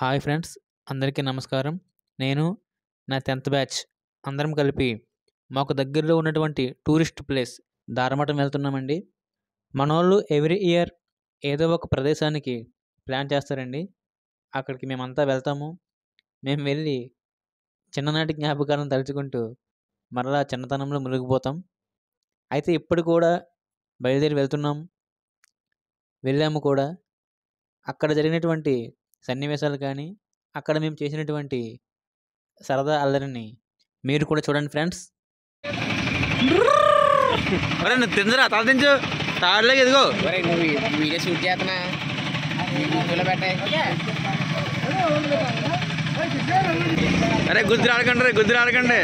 Hi friends, అందరికీ నమస్కారం. నేను నా 10th బ్యాచ్ అందరం కలిపి మాకు దగ్గరలో ఉన్నటువంటి టూరిస్ట్ ప్లేస్ దారమఠం వెళ్తున్నామండి. మనోళ్ళు ఎవ్రీ ఇయర్ ఏదో ఒక ప్రదేశానికి ప్లాన్ చేస్తారండి. అక్కడికి మేమంతా వెళ్తాము. మేము వెళ్ళి చిన్ననాటి జ్ఞాపకాలను తలుచుకుంటూ మరలా చిన్నతనంలో మునిగిపోతాం. అయితే ఇప్పుడు కూడా బయలుదేరి వెళ్తున్నాం, వెళ్ళాము కూడా. అక్కడ జరిగినటువంటి సన్నివేశాలు కానీ, అక్కడ మేము చేసినటువంటి సరదా అల్లరిని మీరు కూడా చూడండి ఫ్రెండ్స్. నువ్వు తిందరా తలదించు, తాడలేక ఎదుగో. నువ్వు వీడియో షూట్ చేస్తున్నా అరే గుద్దురు ఆడకండి, గుద్దురు ఆడకండి.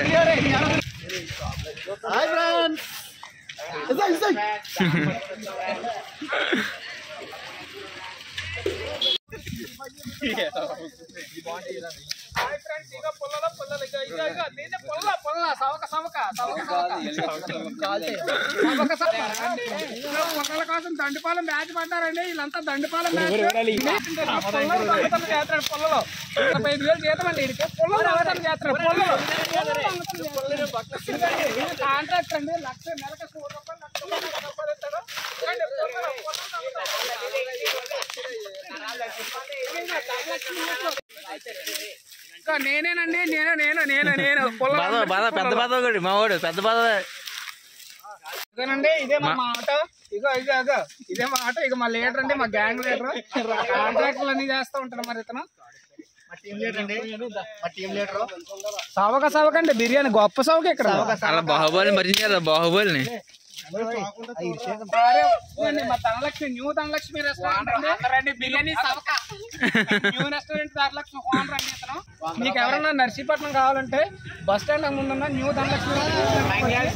కోసం దండుపాలెం బ్యాచ్ పడ్డారండి. వీళ్ళంతా దండుపాలెం బ్యాచ్ పొల్లలో 25,000 జీతం అండి. కాంట్రాక్ట్ అండి, లక్ష నెలకి 100 రూపాయలు ఇస్తాడు. నేనేనండి, నేను పెద్ద బాధ మా వాడు పెద్ద బాధ. ఇదేనండి, ఇదే మా ఆటో. ఇగో ఇదే మా ఆటో. ఇక మా లీడర్ అండి, మా గ్యాంగ్ లీడర్. కాంట్రాక్ట్లు అన్ని చేస్తూ ఉంటారు. మరి ఇతను సవకండి బిర్యానీ గొప్ప సవక ఇక్కడ. బాహుబలి మర్చిపోయారు, బాహుబలిని. మా ధనలక్ష్మి, న్యూ ధనలక్ష్మి రెస్టారెంట్ బిర్యానీ సవక, న్యూ రెస్టారెంట్ ధనలక్ష్మి ఓనర్ అండి ఇతను. మీకు ఎవరన్నా నర్సీపట్నం కావాలంటే బస్ స్టాండ్ ముందున్న న్యూ ధనలక్ష్మి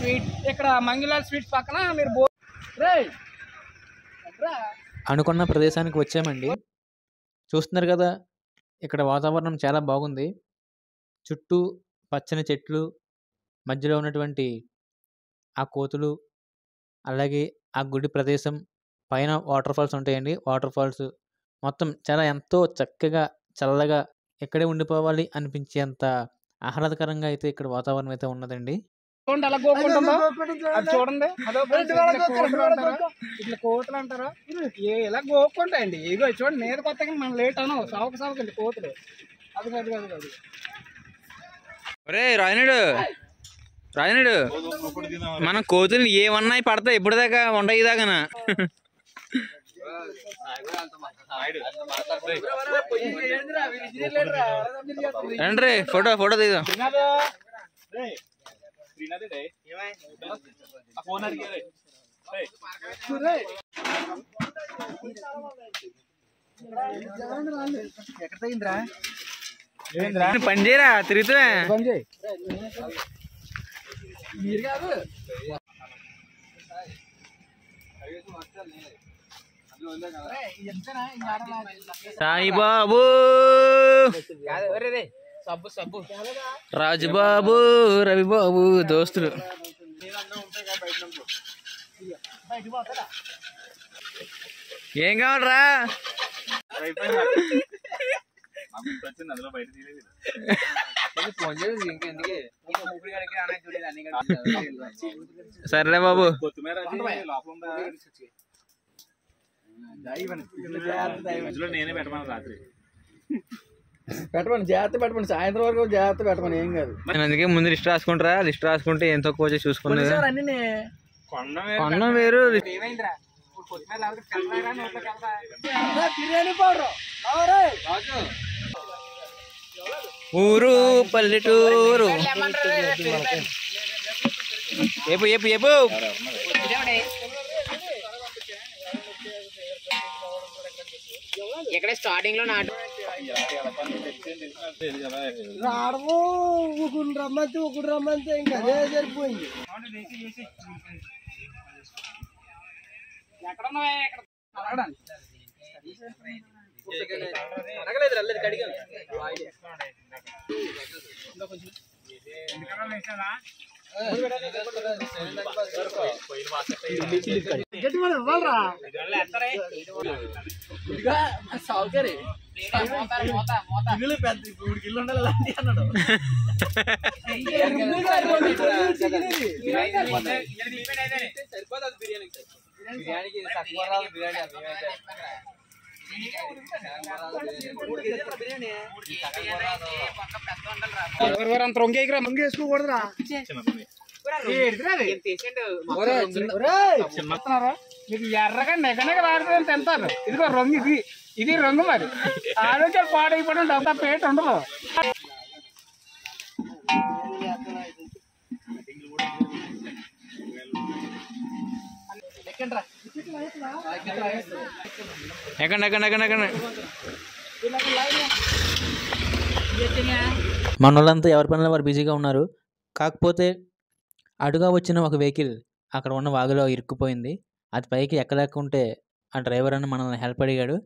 స్వీట్, ఇక్కడ మంగిలాల్ స్వీట్స్ పక్కన మీరు అనుకున్న ప్రదేశానికి వచ్చామండి. చూస్తున్నారు కదా, ఇక్కడ వాతావరణం చాలా బాగుంది. చుట్టూ పచ్చని చెట్లు, మధ్యలో ఉన్నటువంటి ఆ కోతులు, అలాగే ఆ గుడి ప్రదేశం, పైన వాటర్ ఫాల్స్ ఉంటాయండి. వాటర్ ఫాల్స్ మొత్తం చాలా ఎంతో చక్కగా, చల్లగా, ఇక్కడే ఉండిపోవాలి అనిపించేంత ఆహ్లాదకరంగా అయితే ఇక్కడ వాతావరణం అయితే ఉన్నదండి. అలా గోకుంటుందో అది చూడండి. ఇట్లా కోతులు అంటారా, ఇలా గోక్కుంటాయండి. ఇగో చూడండి, నేను కొత్తగా మనం లేట్ అను సవకండి కోతులు. అది ఒరే రాయనుడు, మనం కోతులు ఏమన్నాయి పడతాయి ఇప్పుడు దాకా ఉండయి దాకా. రండి ఫోటో తీద్దాం. పని చేయరా, తిరుగుతా సాయిబాబు, రాజుబాబు, రవిబాబు దోస్తులు. ఏం కావాలరా? సరేలే బాబు. నేనే పెట్టమని రాత్రి పెట్టమని జాగ్రత్త పెట్టమని, సాయంత్రం వరకు జాగ్రత్త పెట్టమని. ఏం కాదు, అందుకే ముందు లిస్ట్ రాసుకుంటారా. లిస్ట్ రాసుకుంటే ఏం తక్కువ వచ్చి చూసుకున్నది. కొండం వేరు. బిర్యానీ పౌడర్ ఊరు పల్లెటూరు. ఏపు ఇక్కడ స్టార్టింగ్ లో నాటు రాడము, ఒకడు రమ్మంతే ఇంకా అదే సరిపోయింది. అంత రొంగేకిరా మంగి వేసుకోకూడదురా మీకు ఎర్రగా నెగనగ రాడుతుంది తింటారు. ఇదిగో రొంగు ఇది రొంగు మరి ఆరోగ్యం పాడైపోవడం అంత పేట ఉండదు. మన వాళ్ళంతా ఎవరి పనిలో వారు బిజీగా ఉన్నారు. కాకపోతే అడుగా వచ్చిన ఒక వెహికల్ అక్కడ ఉన్న వాగులో ఇరుక్కుపోయింది. అది పైకి ఎక్కలేకుంటే ఆ డ్రైవర్ అని మనల్ని హెల్ప్ అడిగాడు.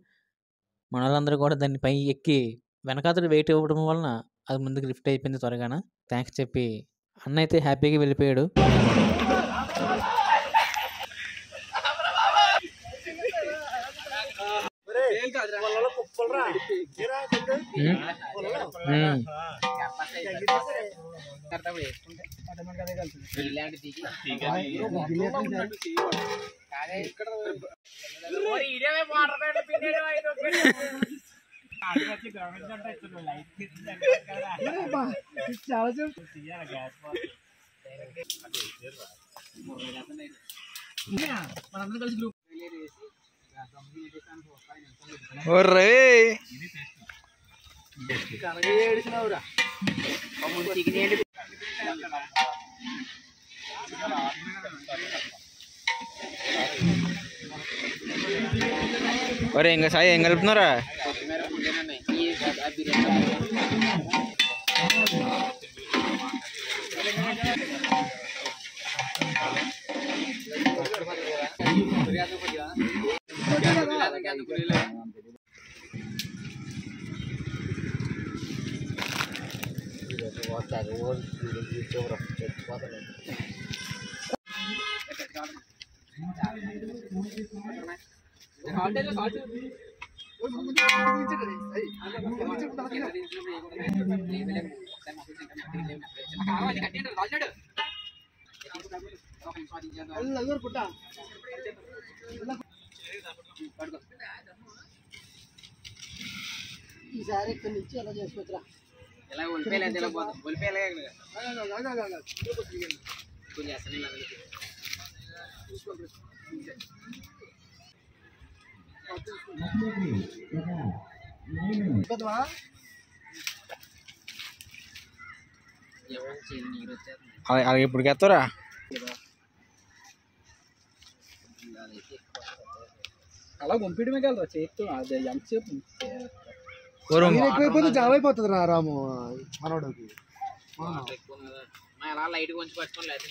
మన వాళ్ళందరూ కూడా దాన్ని పై ఎక్కి వెనకాతలు వెయిట్ ఇవ్వడం వలన అది ముందుకు లిఫ్ట్ అయిపోయింది త్వరగాన. థ్యాంక్స్ చెప్పి అన్న అయితే హ్యాపీగా వెళ్ళిపోయాడు. ఒరే ఇంకా సాయి ఏం కలుపుతున్నారా? ఈసారి ఇక్కడి నుంచి ఎలా చేసుకోవచ్చురా? ఎలా ఒలిపేయాలి? ఎలా ఒలిపేయాలి? అలాగే ఇప్పుడు ఎత్తరా? అలా పంపించడమే కలరా చేస్తూ అదే ఎంతసేపు ఎక్కువైపోతే జాబ్ అయిపోతుంది రా రాము మనోడికి. అలా లైట్ కొంచెం పట్టుకొని లేదు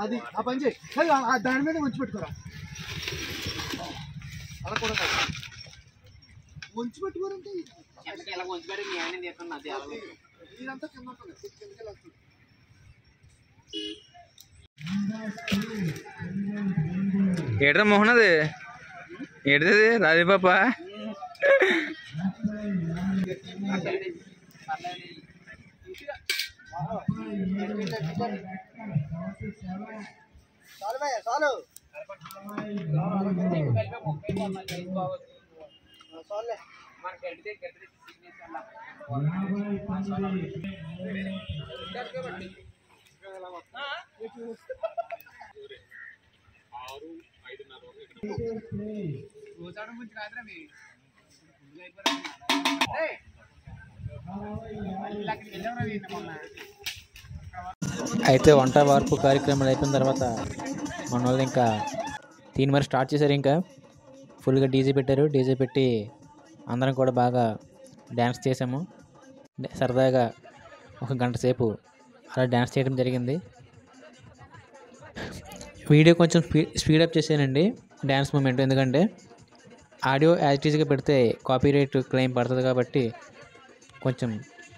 అది ఆ పని చేయి, దాని మీద ఉంచి పెట్టుకోరా. అలా కూడా ఉంచి పెట్టుకోరంటే ఇలా కొంచెం పెట్టి నేను తీస్తున్నా అది అలా ఇదంతా కింద కిందకి వెళ్తుంది. ఏడ్రా మోహన్ అది ఏడుది రాజీ పాప చాలు అయితే వంట వార్పు కార్యక్రమాలు అయిపోయిన తర్వాత మన వాళ్ళు ఇంకా దీని మరి స్టార్ట్ చేశారు. ఇంకా ఫుల్గా డీజే పెట్టారు. డీజే పెట్టి అందరం కూడా బాగా డ్యాన్స్ చేసాము. సరదాగా ఒక గంట సేపు అలా డ్యాన్స్ చేయడం జరిగింది. వీడియో కొంచెం స్పీడప్ చేశానండి డ్యాన్స్ మూమెంట్, ఎందుకంటే ఆడియో యాజ్ ఇట్ ఈజ్గా పెడితే కాపీరైట్ క్లెయిమ్ పడుతుంది కాబట్టి కొంచెం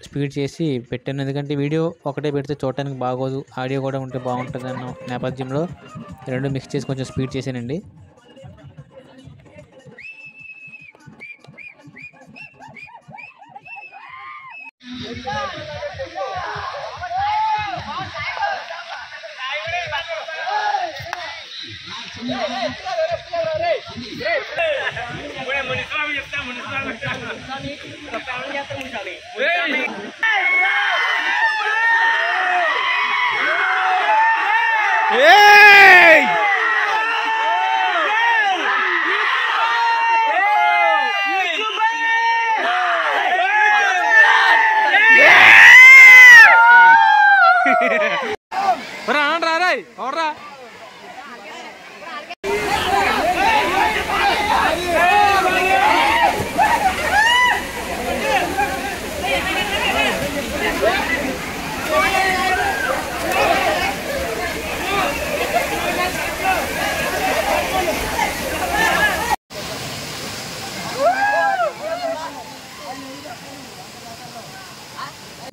స్పీడ్ చేసి పెట్టాను. ఎందుకంటే వీడియో ఒకటే పెడితే చూడటానికి బాగోదు, ఆడియో కూడా ఉంటే బాగుంటుంది అన్న నేపథ్యంలో రెండు మిక్స్ చేసి కొంచెం స్పీడ్ చేశానండి.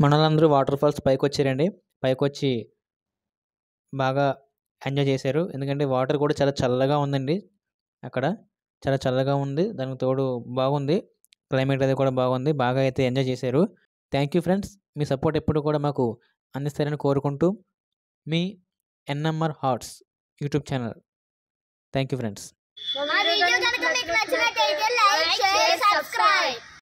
మనలందరూ వాటర్ ఫాల్స్ పైకి వచ్చారండి. పైకి వచ్చి బాగా ఎంజాయ్ చేశారు. ఎందుకంటే వాటర్ కూడా చాలా చల్లగా ఉందండి. అక్కడ చాలా చల్లగా ఉంది, దానికి తోడు బాగుంది, క్లైమేట్ అది కూడా బాగుంది. బాగా అయితే ఎంజాయ్ చేశారు. Thank you friends. మీ సపోర్ట్ ఎప్పుడు కూడా మాకు అందిస్తారని కోరుకుంటూ, మీ NMR hearts YouTube channel. Thank you friends. మా వీడియో కనుక మీకు నచ్చినట్లయితే లైక్, షేర్, సబ్స్క్రైబ్.